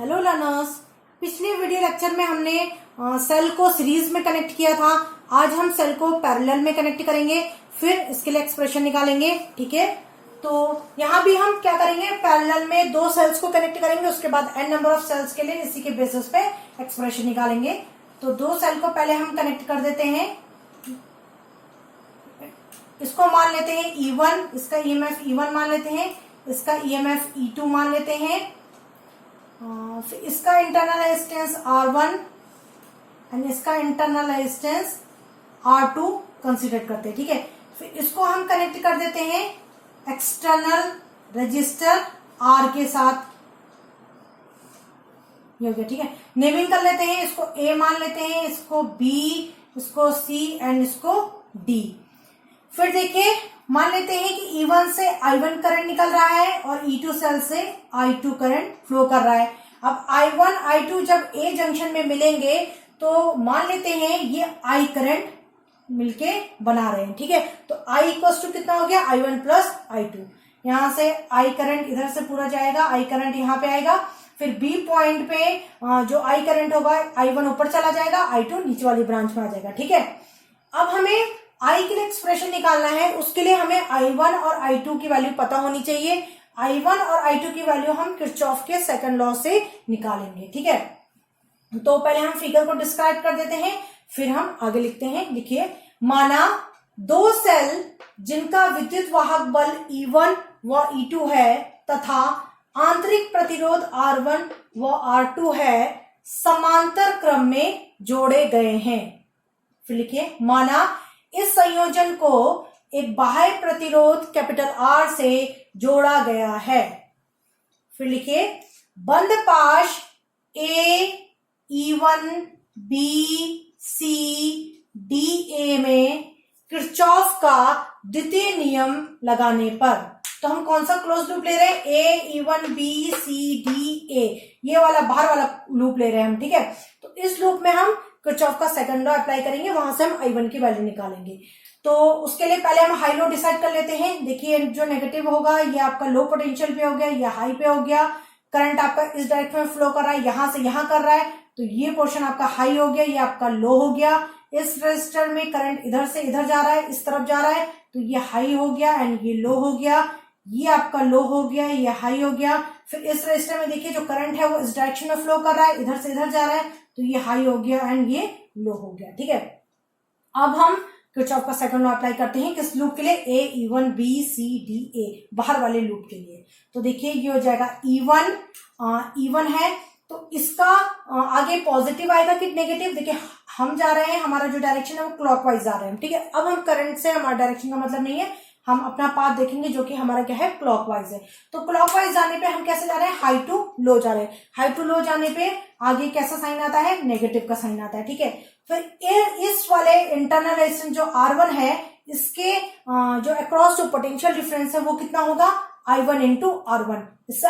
Hello learners, पिछले video lecture में हमने सेल को सीरीज में कनेक्ट किया था। आज हम सेल को पैरेलल में कनेक्ट करेंगे, फिर इसके लिए एक्सप्रेशन निकालेंगे। ठीक है, तो यहाँ भी हम क्या करेंगे, पैरेलल में दो सेल्स को कनेक्ट करेंगे, उसके बाद n नंबर ऑफ सेल्स के लिए इसी के बेसिस पे एक्सप्रेशन निकालेंगे। तो दो सेल को पहले हम कनेक्ट कर देते हैं। इसको मान लेते हैं E1, इसका EMF E1 मान लेते हैं, इसका EMF E2 मान लेते हैं। फिर इसका इंटरनल रेजिस्टेंस R1 एंड इसका इंटरनल रेजिस्टेंस R2 कंसीडर करते हैं। ठीक है, फिर इसको हम कनेक्ट कर देते हैं एक्सटर्नल रजिस्टर R के साथ। ये हो गया। ठीक है, नेमिंग कर लेते हैं, इसको A मान लेते हैं, इसको B, इसको C एंड इसको D। फिर देखिए, मान लेते हैं कि E1 से I1 करंट निकल रहा है और E2 सेल से I2 करंट फ्लो कर रहा है। अब I1 I2 जब A जंक्शन में मिलेंगे तो मान लेते हैं ये I करंट मिलके बना रहे हैं। ठीक है, तो I इक्वल्स टू कितना हो गया, I1 प्लस I2। यहां से I करंट इधर से पूरा जाएगा, I करंट यहाँ पे आएगा। फिर B पॉइंट पे जो I करंट होगा, I1 ऊपर चला जाएगा, I2 नीचे वाली ब्रांच में आ जाएगा। ठीक है, अब हमें I के लिए एक्सप्रेशन निकालना है, उसके लिए हमें I1 और I2 की वैल्यू पता होनी चाहिए। I1 और I2 की वैल्यू हम किरचॉफ के सेकंड लॉ से निकालेंगे। ठीक है, तो पहले हम फिगर को डिस्क्राइब कर देते हैं, फिर हम आगे लिखते हैं। देखिए, माना दो सेल जिनका विद्युत वाहक बल E1 व E2 है तथा आंतरिक प्रतिरोध R1 व R2 है, समांतर क्रम में जोड़े गए हैं। फिर लिखिए, माना इस संयोजन को एक बाह्य प्रतिरोध कैपिटल R से जोड़ा गया है। फिर लिखिए, बंद पाश A, E1, B, C, D, A में किरचॉफ का द्वितीय नियम लगाने पर, तो हम कौन सा क्लोज लूप ले रहे हैं, A, E1, B, C, D, A, ये वाला बाहर वाला लूप ले रहे हैं हम। ठीक है, तो इस लूप में हम किरचॉफ का सेकंड लॉ अप्लाई करेंगे, वहां से हम I1 की वैल्यू निकालेंगे। तो उसके लिए पहले हम हाई लो डिसाइड कर लेते हैं। देखिए, जो नेगेटिव होगा ये आपका लो पोटेंशियल पे हो गया, ये हाई पे हो गया। करंट आपका इस डायरेक्शन में फ्लो कर रहा है, यहां से यहां कर रहा है, तो ये पोर्शन आपका हाई हो गया, ये आपका लो हो गया। इस रजिस्टर में करंट इधर से इधर जा रहा है, इस तरफ जा रहा है, तो ये हाई हो गया एंड ये लो हो गया। ये आपका लो हो गया, ये हाई हो गया। फिर इस रजिस्टर में देखिए, जो करंट है वो इस डायरेक्शन में फ्लो कर रहा है, इधर से इधर जा रहा है, तो ये हाई हो गया एंड ये लो हो गया। ठीक है, अब हम किरचॉफ का सेकंड लॉ अप्लाई करते हैं किस लूप के लिए, A, E1, B, C, D, A, बाहर वाले लूप के लिए। तो देखिए, ये हो जाएगा E1 है, तो इसका आगे पॉजिटिव आएगा कि नेगेटिव। देखिए, हम जा रहे हैं, हमारा जो डायरेक्शन है वो क्लॉकवाइज जा रहे हैं। ठीक है, अब हम करंट से हमारा डायरेक्शन का मतलब नहीं है, हम अपना पाथ देखेंगे जो कि हमारा क्या है, क्लॉकवाइज है। तो क्लॉकवाइज जाने पे हम कैसे जा रहे हैं, हाई टू लो जा रहे हैं। हाई टू लो जाने पे आगे कैसा साइन आता है, नेगेटिव का साइन आता है। ठीक है, फिर इस वाले इंटरनल रेजिस्टेंस जो R1 है, इसके जो अक्रॉस जो पोटेंशियल डिफरेंस है वो कितना होगा, I1 इंटू R1। इस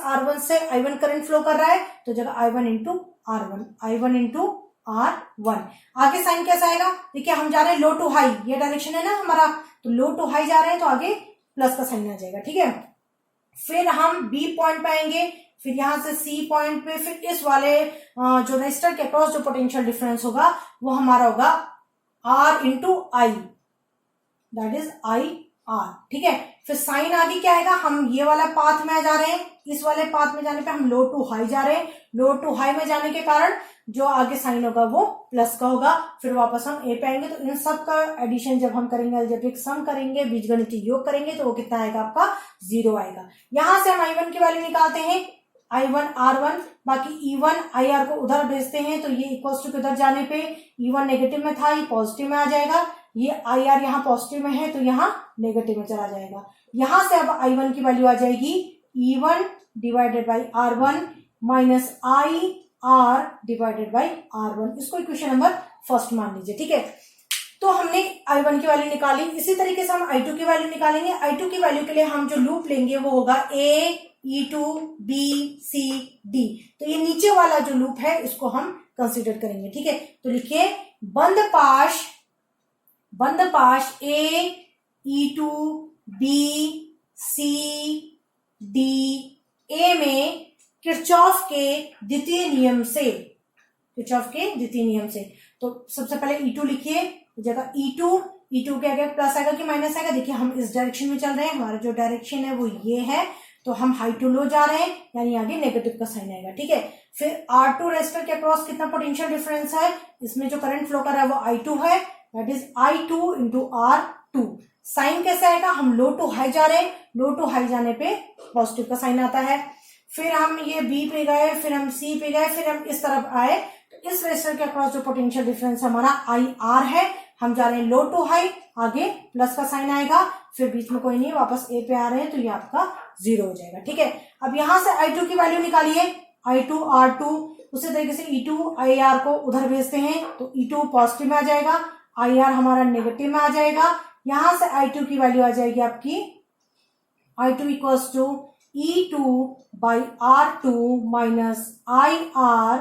R1 से I1 करंट फ्लो कर रहा है, तो जगह I1 into R1, I1 into R1। आगे साइन कैसा आएगा, देखिए हम जा रहे हैं लो टू हाई, ये डायरेक्शन है ना हमारा, तो लो टू हाई जा रहे हैं, तो आगे प्लस का साइन आ जाएगा। ठीक है, फिर हम B पॉइंट पे आएंगे, फिर यहां से C पॉइंट पे, फिर इस वाले जो रेजिस्टर के अक्रॉस जो पोटेंशियल डिफरेंस होगा वो हमारा होगा R into I, that is IR। ठीक है, फिर साइन आगे क्या आएगा, हम ये वाला पाथ में जा रहे हैं, इस वाले पाथ में जाने पे हम लो टू हाई जा रहे हैं, लो टू हाई में जाने के कारण जो आगे साइन होगा वो प्लस का होगा। फिर वापस हम A पे आएंगे, तो इन सब का एडिशन जब हम करेंगे, अलजेब्रिक सम करेंगे, बीजगणितीय योग करेंगे, तो वो कितना आएगा, आपका 0 आएगा। यहां से हम I1 की वैल्यू निकालते हैं, I1 R1, बाकी E1 IR को उधर भेजते हैं, तो ये इक्वल्स टू उधर जाने पे E1 नेगेटिव में था, ये पॉजिटिव में आ जाएगा। ये IR यहाँ पॉजिटिव में है, तो यहाँ नेगेटिव में चला जाएगा। यहां से अब I1 की वैल्यू आ जाएगी E1 divided by R1 minus IR divided by R1। इसको इक्वेशन नंबर फर्स्ट मान लीजिए। ठीक है, तो हमने I1 की वैल्यू निकाली। इसी तरीके से हम I2 की वैल्यू निकालेंगे। I2 की वैल्यू के लिए हम जो लूप लेंगे वो होगा A, E2, B, C, D। तो ये नीचे वाला जो लूप है इसको हम कंसीडर करेंगे। ठीक है, तो लिखिए, बंद पाश A, E2, B, C, D, A में किरचॉफ के द्वितीय नियम से, किरचॉफ के द्वितीय नियम से। तो सबसे पहले E2 लिखिए, जगह E2 क्या प्लस आएगा कि माइनस आएगा? देखिए हम इस डायरेक्शन में चल रहे हैं, हमारा जो डायरेक्शन है वो ये है, तो हम हाई टू लो जा रहे हैं, यानी आगे नेगेटिव का साइन आएगा। ठीक है, फिर R2 रेजिस्टर के अक्रॉस कितना पोटेंशियल डिफरेंस है? इसमें जो करंट फ्लो कर रहा है वो I2 है, that is I2 into R2। Sign कैसे आएगा? हम लो टू हाई जा रहे हैं, लो टू हाई जाने पे पॉजिटिव का साइन आता है। फिर हम ये B पे गए, फिर हम C पे गए, फिर हम इस तरफ आए, तो इस रेजिस्टर के अक्रॉस जो पोटेंशियल डिफरेंस हमारा IR है, हम जा रहे हैं लो टू हाई, आगे प्लस का साइन आएगा, फिर बीच में कोई नहीं, वापस A पे आ रहे हैं, तो ये आपका 0 हो जाएगा। ठीक है, अब यहां से I2 की वैल्यू निकालिए, I2 R2, उसी तरीके से E2 IR को उधर भेजते हैं, तो E2 पॉजिटिव में आ जाएगा, IR हमारा नेगेटिव में आ जाएगा। यहां से I2 की वैल्यू आ जाएगी आपकी I2 equals to E2 by R2 minus IR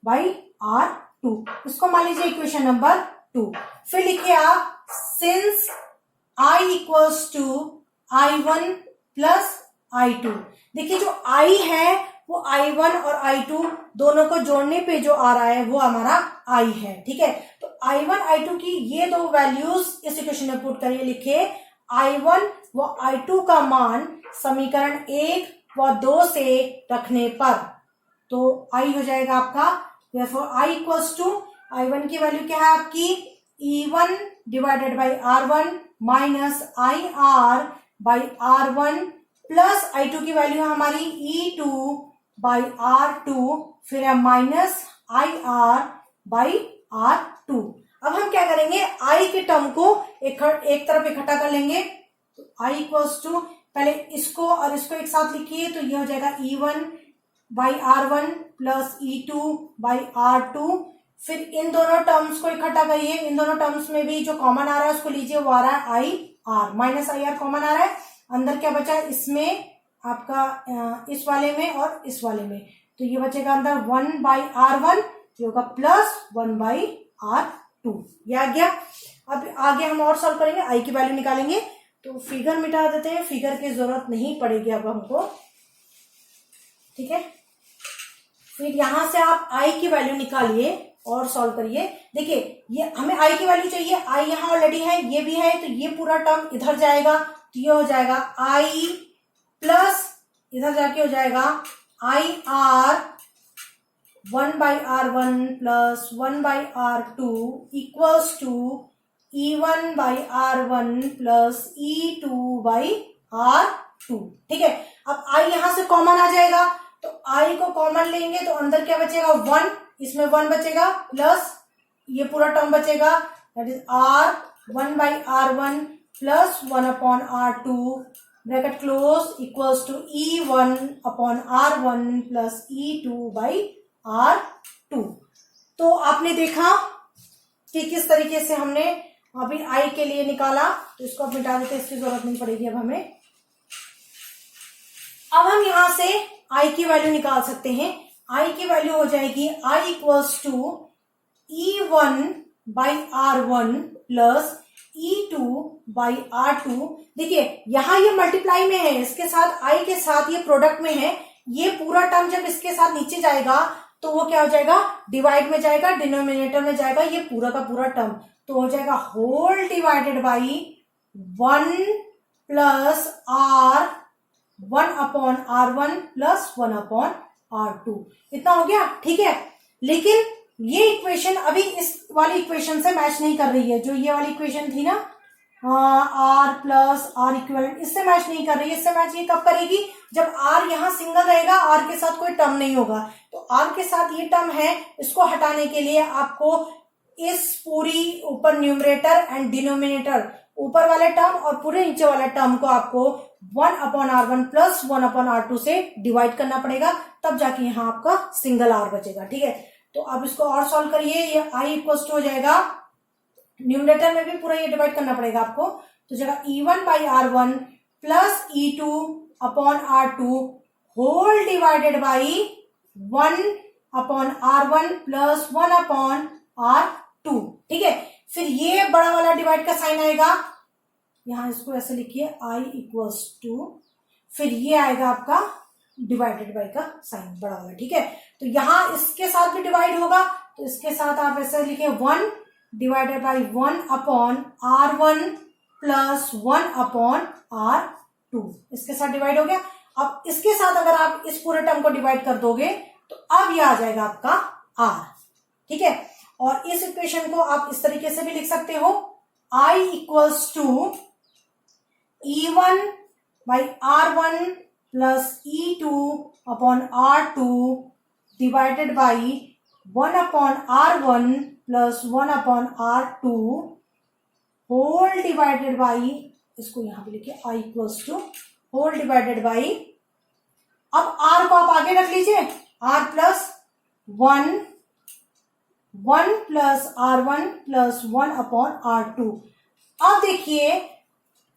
by R2। इसको मान लीजिए इक्वेशन नंबर 2। फिर लिखिए आप since I equals to I1 plus I2। देखिए जो I है वो I1 और I2 दोनों को जोड़ने पे जो आ रहा है वो हमारा I है। ठीक है, तो I1 I2 की ये दो वैल्यूज इस इक्वेशन में पुट करिए। लिखिए I1 व I2 का मान समीकरण 1 व 2 से रखने पर, तो I हो जाएगा आपका, therefore I equals to I1 की वैल्यू क्या है आपकी E1 divided by R1 minus IR by R1 plus I2 की वैल्यू हमारी E2 बाई R2, फिर है माइनस IR बाई R2। अब हम क्या करेंगे, I के टर्म को एक तरफ इकट्ठा कर लेंगे, तो I इक्वल्स टू पहले इसको और इसको एक साथ लिखिए, तो ये हो जाएगा E1 by R1 plus E2 by R2। फिर इन दोनों टर्म्स को इकट्ठा करिए, इन दोनों टर्म्स में भी जो कॉमन आ रहा है उसको लीजिए, वो आ रहा है IR, माइनस IR कॉमन आ रहा है, अंदर क्या बचा है इसमें आपका इस वाले में और इस वाले में, तो ये बचेगा अंदर 1 बाई R1 जो होगा प्लस 1 बाई R2। ये आ गया। अब आगे हम और सॉल्व करेंगे, I की वैल्यू निकालेंगे, तो फिगर मिटा देते हैं, फिगर की जरूरत नहीं पड़ेगी अब हमको। ठीक है, फिर यहां से आप I की वैल्यू निकालिए और सॉल्व करिए। देखिए ये हमें I की वैल्यू चाहिए, I यहाँ ऑलरेडी है, ये भी है, तो ये पूरा टर्म इधर जाएगा, तो ये हो जाएगा I प्लस इधर जाके हो जाएगा IR 1 by R1 plus 1 by R2 equals to E1 by R1 plus E2 by R2। ठीक है, अब I यहां से कॉमन आ जाएगा, तो I को कॉमन लेंगे तो अंदर क्या बचेगा 1, इसमें 1 बचेगा प्लस ये पूरा टर्म बचेगा, that is R1 by R1 plus 1 upon R2 bracket close equals to E1 upon R1 plus E2 by R2। तो आपने देखा कि किस तरीके से हमने अभी I के लिए निकाला, तो इसको अब मिटा देते, इसकी जरूरत नहीं पड़ेगी अब हमें। अब हम यहां से I की वैल्यू निकाल सकते हैं। I की वैल्यू हो जाएगी I equals to E1 by R1 plus E2 by R2। देखिए यहां ये मल्टीप्लाई में है, इसके साथ I के साथ ये प्रोडक्ट में है, ये पूरा टर्म जब इसके साथ नीचे जाएगा तो वो क्या हो जाएगा, डिवाइड में जाएगा, डिनोमिनेटर में जाएगा, ये पूरा का पूरा टर्म, तो हो जाएगा whole divided by 1 plus R1 upon R1 plus 1 upon R2। इतना हो गया। ठीक है, लेकिन ये इक्वेशन अभी इस वाली इक्वेशन से मैच नहीं कर रही है, जो ये वाली इक्वेशन थी ना R प्लस R इक्विवेलेंट, इससे मैच नहीं कर रही है। इससे मैच ये कब करेगी, जब R यहाँ सिंगल रहेगा, R के साथ कोई टर्म नहीं होगा, तो R के साथ ये टर्म है, इसको हटाने के लिए आपको इस पूरी ऊपर न्यूमरेटर एंड डिनोमिनेटर, ऊपर वाले टर्म और पूरे नीचे वाले टर्म को आपको 1 upon R1 plus 1 upon R2 से डिवाइड करना पड़ेगा, तब जाके यहाँ आपका सिंगल R बचेगा। ठीक है, तो अब इसको और सॉल्व करिए, ये I इक्वल्स टू हो जाएगा, न्यूमरेटर में भी पूरा ये डिवाइड करना पड़ेगा आपको, तो जगह E1 by R1 plus E2 upon R2 whole divided by 1 upon R1 plus 1 upon R2। ठीक है, फिर ये बड़ा वाला डिवाइड का साइन आएगा, यहां इसको ऐसे लिखिए I इक्वल्स टू, फिर ये आएगा आपका डिवाइडेड बाई का साइन बड़ा वाला, ठीक है। तो यहां इसके साथ भी डिवाइड होगा, तो इसके साथ आप ऐसे लिखे 1 divided by 1 upon R1 plus 1 upon R2, इसके साथ डिवाइड हो गया। अब इसके साथ अगर आप इस पूरे टर्म को डिवाइड कर दोगे तो अब ये आ जाएगा आपका R, ठीक है। और इस इक्वेशन को आप इस तरीके से भी लिख सकते हो, I equals to E1 by R1 plus E2 upon R2 divided by 1 upon R1 plus 1 upon R2 whole divided by, इसको यहां पे लिखिए I equals to whole divided by, अब R को आप आगे रख लीजिए, R plus 1 plus R1 plus 1 upon R2। अब देखिए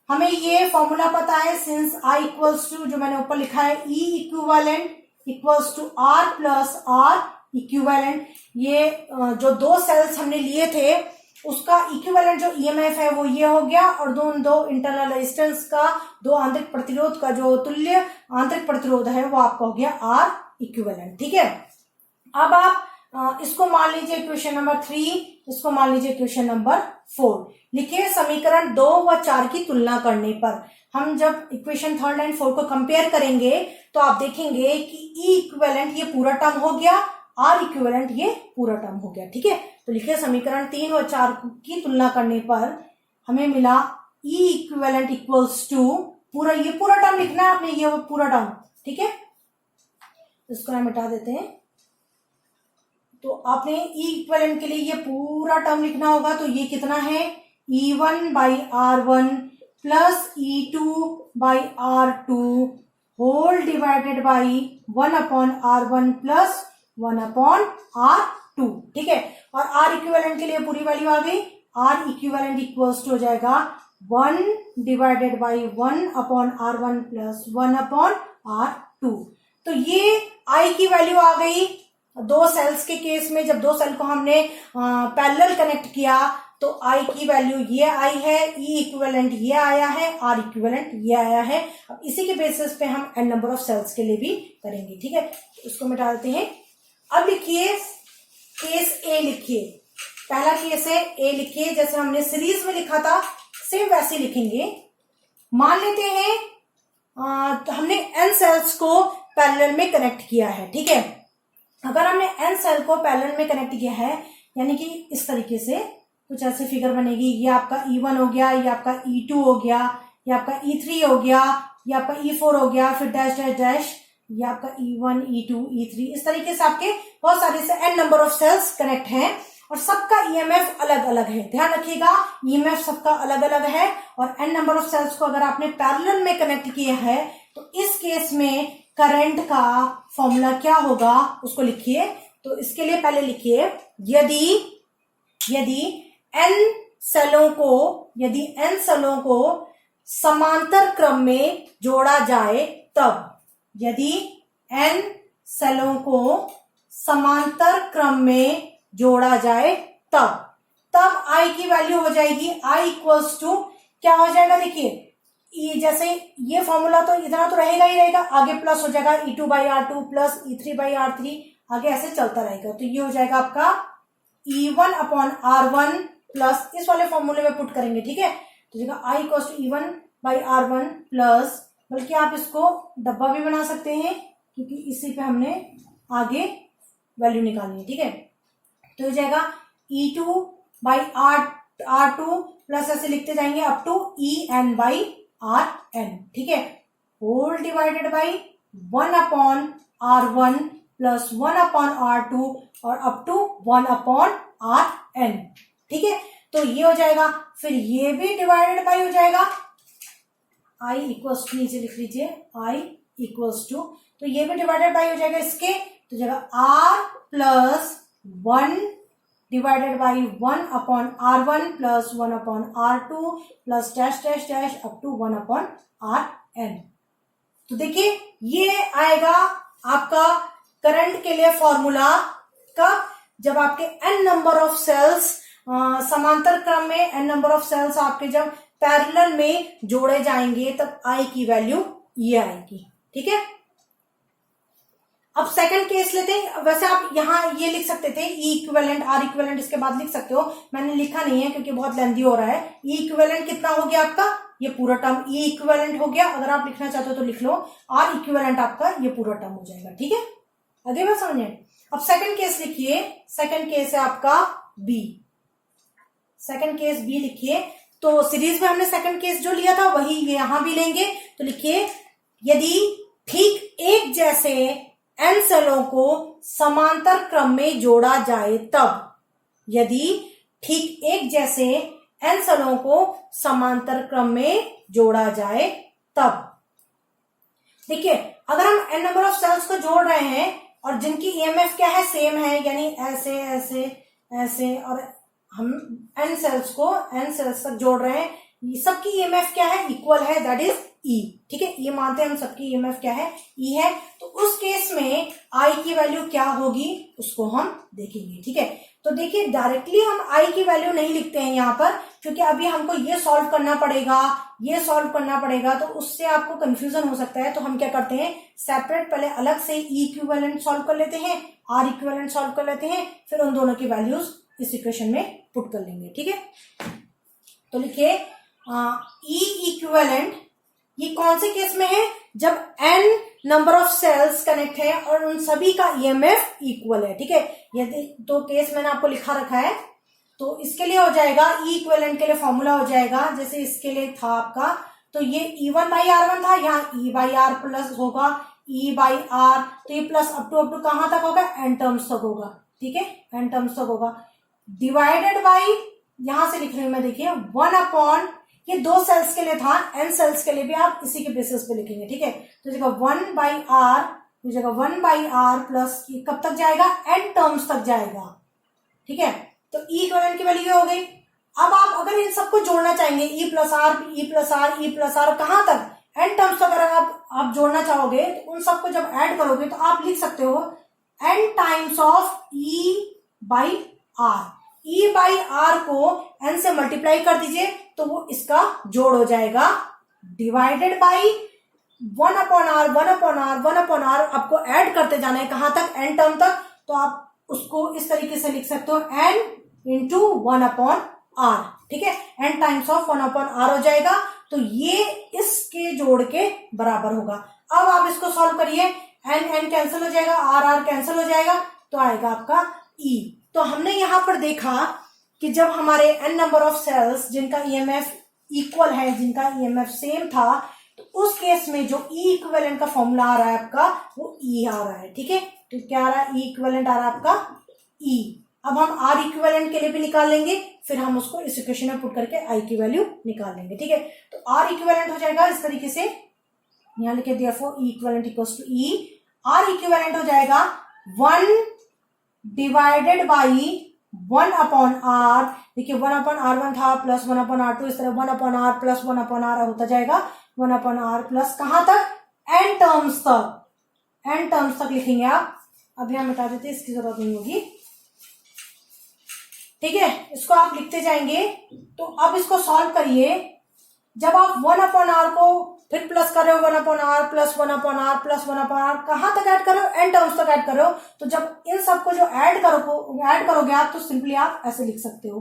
हमें ये फॉर्मूला पता है, सिंस I इक्वल्स टू जो मैंने ऊपर लिखा है E equivalent equals to R plus R equivalent, ये जो दो सेल्स हमने लिए थे उसका इक्विवेलेंट जो ईएमएफ है वो ये हो गया, और दो इंटरनल रेजिस्टेंस का, दो आंतरिक प्रतिरोध का जो तुल्य आंतरिक प्रतिरोध है वो आपका हो गया R इक्विवेलेंट, ठीक है। अब आप इसको मान लीजिए इक्वेशन नंबर 3, इसको मान लीजिए इक्वेशन नंबर 4। लिखिए समीकरण 2 व 4 की तुलना करने पर हम जब इक्वेशन 3 एंड 4 को कंपेयर करेंगे तो आप देखेंगे कि E इक्विवेलेंट ये पूरा टर्म हो गया, R इक्विवेलेंट ये पूरा टर्म हो गया, ठीक है। तो लिखिए समीकरण 3 व 4 की तुलना करने पर हमें मिला E इक्विवेलेंट इक्वल्स टू पूरा, ये पूरा टर्म लिखना है आपने, ये पूरा टर्म, ठीक है। इसको हम मिटा देते हैं, तो आपने E इक्विवेलेंट के लिए ये पूरा टर्म लिखना होगा, तो ये कितना है E1 by R1 plus E2 by R2 whole divided by 1 upon R1 plus 1 upon R2, ठीक है। और R इक्विवेलेंट के लिए पूरी वैल्यू आ गई, R इक्विवेलेंट इक्वल्स टू हो जाएगा 1 divided by 1 upon R1 plus 1 upon R2। तो ये I की वैल्यू आ गई। दो सेल्स के केस में जब दो सेल को हमने पैरेलल कनेक्ट किया तो I की वैल्यू ये आई है, E इक्विवेलेंट ये आया है, R इक्विवेलेंट ये आया है। अब इसी के बेसिस पे हम n नंबर ऑफ सेल्स के लिए भी करेंगे, ठीक है। इसको मिटा देते हैं। अब लिखिए केस A, लिखिए पहला केस है A, लिखिए जैसे हमने सीरीज में लिखा था सेम वैसे लिखेंगे। मान लेते हैं तो हमने n सेल्स को पैरेलल में कनेक्ट किया है, ठीक है। अगर हमने n सेल को पैरेलल में कनेक्ट किया है, यानी कि इस तरीके से कुछ ऐसे फिगर बनेगी, ये आपका E1 हो गया, ये आपका E2 हो गया, ये आपका E3 हो गया, ये आपका E4 हो गया, फिर डैश डैश डैश, ये आपका E1 E2 E3, इस तरीके से आपके बहुत सारे से n number of cells connect हैं और सबका ईएमएफ अलग अलग है। ध्यान रखिएगा ईएमएफ सबका अलग अलग है, और n नंबर ऑफ सेल्स को अगर आपने पैरेलल में कनेक्ट किया है तो इस केस में करंट का फॉर्मूला क्या होगा उसको लिखिए। तो इसके लिए पहले लिखिए यदि n सेलों को समांतर क्रम में जोड़ा जाए तब, यदि n सेलों को समांतर क्रम में जोड़ा जाए तब I की वैल्यू हो जाएगी I इक्वल्स टू क्या हो जाएगा, देखिए जैसे ये फॉर्मूला तो इतना तो रहेगा ही रहेगा, आगे प्लस हो जाएगा E2 by R2 plus E3 by R3, आगे ऐसे चलता रहेगा। तो ये हो जाएगा आपका E1 अपॉन R1 प्लस इस वाले फॉर्मूले में पुट करेंगे, ठीक है। तो जगह I equals to E1 by R1 plus, बल्कि आप इसको डब्बा भी बना सकते हैं क्योंकि इसी पे हमने आगे वैल्यू निकालनी है, ठीक है। तो हो जाएगा E2 बाई R2 प्लस ऐसे लिखते जाएंगे up to EN by RN, ठीक है, whole divided by 1 upon R1 plus 1 upon R2 और अप टू 1 अपॉन RN, ठीक है। तो ये हो जाएगा, फिर ये भी डिवाइडेड बाई हो जाएगा I इक्वल्स टू, नीचे लिख लीजिए I इक्वल्स टू, तो ये भी डिवाइडेड बाई हो जाएगा इसके, तो जाएगा R plus 1 divided by 1 upon R1 plus 1 upon R2 plus dash dash dash up to 1 upon RN। तो देखिए ये आएगा आपका करंट के लिए फॉर्मूला का, जब आपके n नंबर ऑफ सेल्स समांतर क्रम में n नंबर ऑफ सेल्स आपके जब पैरेलल में जोड़े जाएंगे तब I की वैल्यू ये आएगी, ठीक है। अब सेकंड केस लेते हैं। वैसे आप यहाँ ये लिख सकते थे ई इक्विवेलेंट आर इक्विवेलेंट, इसके बाद लिख सकते हो, मैंने लिखा नहीं है क्योंकि बहुत लेंथी हो रहा है। ई इक्विवेलेंट कितना हो गया आपका, ये पूरा टर्म ई इक्विवेलेंट हो गया। अगर आप लिखना चाहते हो तो लिख लो, आर इक्विवेलेंट आपका ये पूरा टर्म हो जाएगा। ठीक है, आगे बात समझिए। अब सेकंड केस लिखिए, सेकंड केस है आपका बी, सेकंड केस बी लिखिए। तो सीरीज में हमने सेकंड केस जो लिया था वही यहां भी लेंगे। तो लिखिए, यदि ठीक एक जैसे n सेलों को समांतर क्रम में जोड़ा जाए तब, यदि ठीक एक जैसे n सेलों को समांतर क्रम में जोड़ा जाए तब। देखिए, अगर हम n नंबर ऑफ सेल्स को जोड़ रहे हैं और जिनकी ईएमएफ क्या है, सेम है, यानी ऐसे ऐसे ऐसे, और हम n सेल्स को n सेल्स तक जोड़ रहे हैं, सबकी ईएमएफ क्या है, इक्वल है, दैट इज ई। ठीक है, ये मानते हैं हम सबकी ईएमएफ क्या है, ई है। तो उस केस में आई की वैल्यू क्या होगी उसको हम देखेंगे। ठीक है, तो देखिए डायरेक्टली हम आई की वैल्यू नहीं लिखते हैं यहाँ पर, क्योंकि अभी हमको ये सॉल्व करना पड़ेगा, ये सॉल्व करना पड़ेगा, तो उससे आपको कंफ्यूजन हो सकता है। तो हम क्या करते हैं, सेपरेट पहले अलग से ई इक्विवेलेंट सॉल्व कर लेते हैं, आर इक्विवेलेंट सॉल्व कर लेते हैं, फिर उन दोनों की वैल्यूज इस इक्वेशन में पुट कर लेंगे। ठीक है, तो लिखिए ई इक्विवेलेंट, ये कौन से केस में है, जब n number of cells connect है और उन सभी का ईएमएफ इक्वल है। ठीक है, यदि तो केस मैंने आपको लिखा रखा है, तो इसके लिए हो जाएगा ई इक्विवेलेंट के लिए फॉर्मूला हो जाएगा, जैसे इसके लिए था आपका, तो ये E1/R1 था, यहाँ E/R प्लस होगा E/R, तो ये प्लस अप टू कहां तक होगा, n टर्म्स तक होगा। ठीक है, n टर्म्स तक होगा, डिवाइडेड बाई, यहां से लिख रही हूं मैं, देखिए 1/, ये 2 सेल्स के लिए था, n सेल्स के लिए भी आप इसी के बेसिस पे लिखेंगे। ठीक है, तो जगह 1/R, जगह 1/R प्लस कब तक जाएगा, n टर्म्स तक जाएगा। ठीक है, तो ई इक्विवेलेंट की वैल्यू हो गई। अब आप अगर इन सबको जोड़ना चाहेंगे, E plus R, E plus R, E plus R, कहां तक, n टर्म्स तक अगर आप जोड़ना चाहोगे, तो उन सबको जब ऐड करोगे तो आप लिख सकते हो n times of E/R। E/R को n से मल्टीप्लाई कर दीजिए तो वो इसका जोड़ हो जाएगा, divided by 1/R, 1/R, 1/R, आपको ऐड करते जाना है कहां तक, n टर्म तक। तो आप उसको इस तरीके से लिख सकते हो, n इंटू 1/R। ठीक है, n टाइम्स ऑफ 1/R हो जाएगा, तो ये इसके जोड़ के बराबर होगा। अब आप इसको सॉल्व करिए, n कैंसिल हो जाएगा, R कैंसिल हो जाएगा, तो आएगा आपका E। तो हमने यहां पर देखा कि जब हमारे n नंबर ऑफ सेल्स जिनका ईएमएफ इक्वल है, जिनका ईएमएफ सेम था, तो उस केस में जो ई इक्विवेलेंट का फॉर्मूला आ रहा है आपका, वो ई आ रहा है। ठीक है, तो क्या आ रहा है, ई इक्विवेलेंट आ रहा है आपका ई। अब हम आर इक्विवेलेंट के लिए भी निकाल लेंगे, फिर हम उसको इस इक्वेशन में पुट करके आई की वैल्यू निकाल लेंगे। ठीक है, तो आर इक्विवेलेंट हो जाएगा इस तरीके से, यहां लिखे therefore E equivalent equals to E. R equivalent हो जाएगा 1 डिवाइडेड बाई 1/R। देखिए 1/R1 था प्लस 1/R2, इस तरह 1/R प्लस 1/R होता जाएगा, 1/R प्लस कहां तक, n टर्म्स तक, n टर्म्स तक लिखेंगे आप। अब यहां मिटा देते, इसकी जरूरत नहीं होगी। ठीक है, इसको आप लिखते जाएंगे। तो अब इसको सॉल्व करिए, जब आप 1/R को फिर प्लस कर रहे हो, 1/R plus 1/R plus 1/R, कहां तक ऐड कर रहे हो, n टर्म्स तक ऐड कर रहे हो। तो जब इन सबको जो ऐड करोगे आप, तो सिंपली आप ऐसे लिख सकते हो।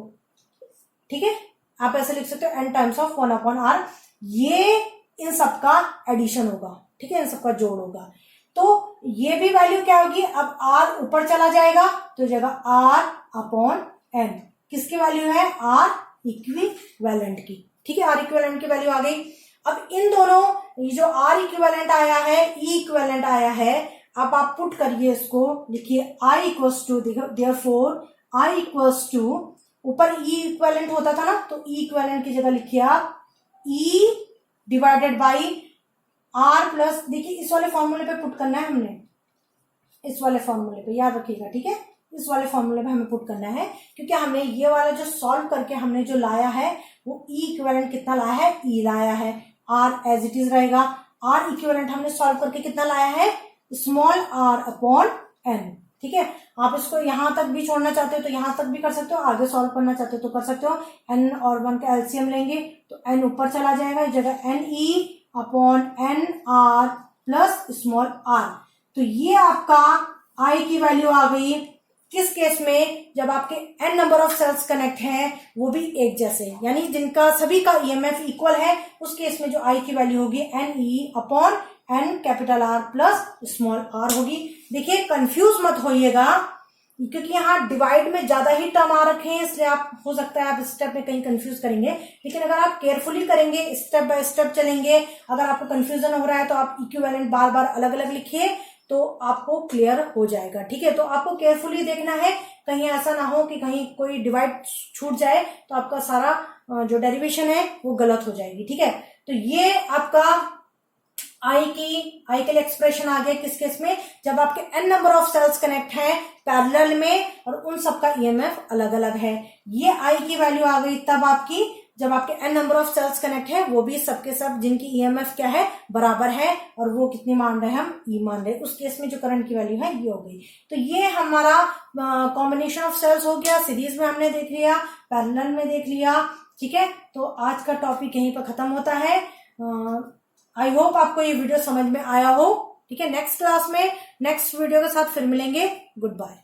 ठीक है, आप ऐसे लिख सकते हो, n टाइम्स ऑफ 1/R, ये इन सबका एडिशन होगा। ठीक है, इन सबका जोड़ होगा। तो ये भी वैल्यू क्या होगी, अब r ऊपर चला जाएगा, तो जगह R/n, किसकी वैल्यू है, R इक्विवेलेंट की। ठीक है, R इक्विवेलेंट की वैल्यू आ गई। अब इन दोनों, ये जो R इक्विवेलेंट आया है, E इक्विवेलेंट आया है, अब आप पुट करिए इसको, लिखिए I equals to, therefore I equals to, ऊपर E इक्विवेलेंट होता था ना, तो E इक्विवेलेंट की जगह लिखिए आप E divided by R plus, देखिए इस वाले फॉर्मूले पे पुट करना है हमने, इस वाले फॉर्मूले पे याद रखिएगा। ठीक है, इस वाले फॉर्मूले पे हमें पुट करना है, क्योंकि हमने ये वाला जो सॉल्व करके हमने जो लाया है, वो ई इक्विवेलेंट कितना लाया है, ई लाया है, आर एज इट इज रहेगा। आर इक्विवेलेंट हमने सॉल्व करके कितना लाया है, स्मॉल r अपॉन n। ठीक है, आप इसको यहां तक भी छोड़ना चाहते हो तो यहां तक भी कर सकते हो, आगे सॉल्व करना चाहते हो तो कर सकते हो। n और 1 का एलसीएम लेंगे तो n ऊपर चला जाएगा, इस जगह n e upon n r plus small r। तो ये आपका आई की वैल्यू आ गई। किस केस में? जब आपके n number of cells connect हैं वो भी एक जैसे, यानी जिनका सभी का ईएमएफ इक्वल है, उस केस में जो आई की वैल्यू होगी NE upon n capital R plus small r होगी। देखिए कंफ्यूज मत होइएगा, क्योंकि यहाँ डिवाइड में ज्यादा ही टर्म आ रखे हैं, इसलिए आप हो सकता है आप स्टेप में कहीं कंफ्यूज करेंगे, लेकिन अगर आप केयरफुली करेंगे, स्टेप बाय स्टेप चलेंगे, अगर आपको कंफ्यूजन हो रहा है तो आप इक्विवेलेंट बार बार अलग अलग लिखिए तो आपको क्लियर हो जाएगा। ठीक है, तो आपको केयरफुली देखना है, कहीं ऐसा ना हो कि कहीं कोई डिवाइड छूट जाए तो आपका सारा जो डेरिवेशन है वो गलत हो जाएगी। ठीक है, तो ये आपका आई के लिए एक्सप्रेशन आ गया। किस केस में? जब आपके n number of cells connect हैं पैरेलल में और उन सबका ईएमएफ अलग अलग है। ये आई की वैल्यू आ गई तब आपकी जब आपके n number of cells connect है, वो भी सबके सब जिनकी ईएमएफ क्या है, बराबर है, और वो कितनी मान रहे हैं हम, ई मान रहे हैं। उस केस में जो करंट की वैल्यू है ये हो गई। तो ये हमारा कॉम्बिनेशन ऑफ सेल्स हो गया, सीरीज में हमने देख लिया, पैरेलल में देख लिया। ठीक है, तो आज का टॉपिक यहीं पर खत्म होता है। आई होप आपको ये वीडियो समझ में आया हो। ठीक है, नेक्स्ट क्लास में नेक्स्ट वीडियो के साथ फिर मिलेंगे। Good bye.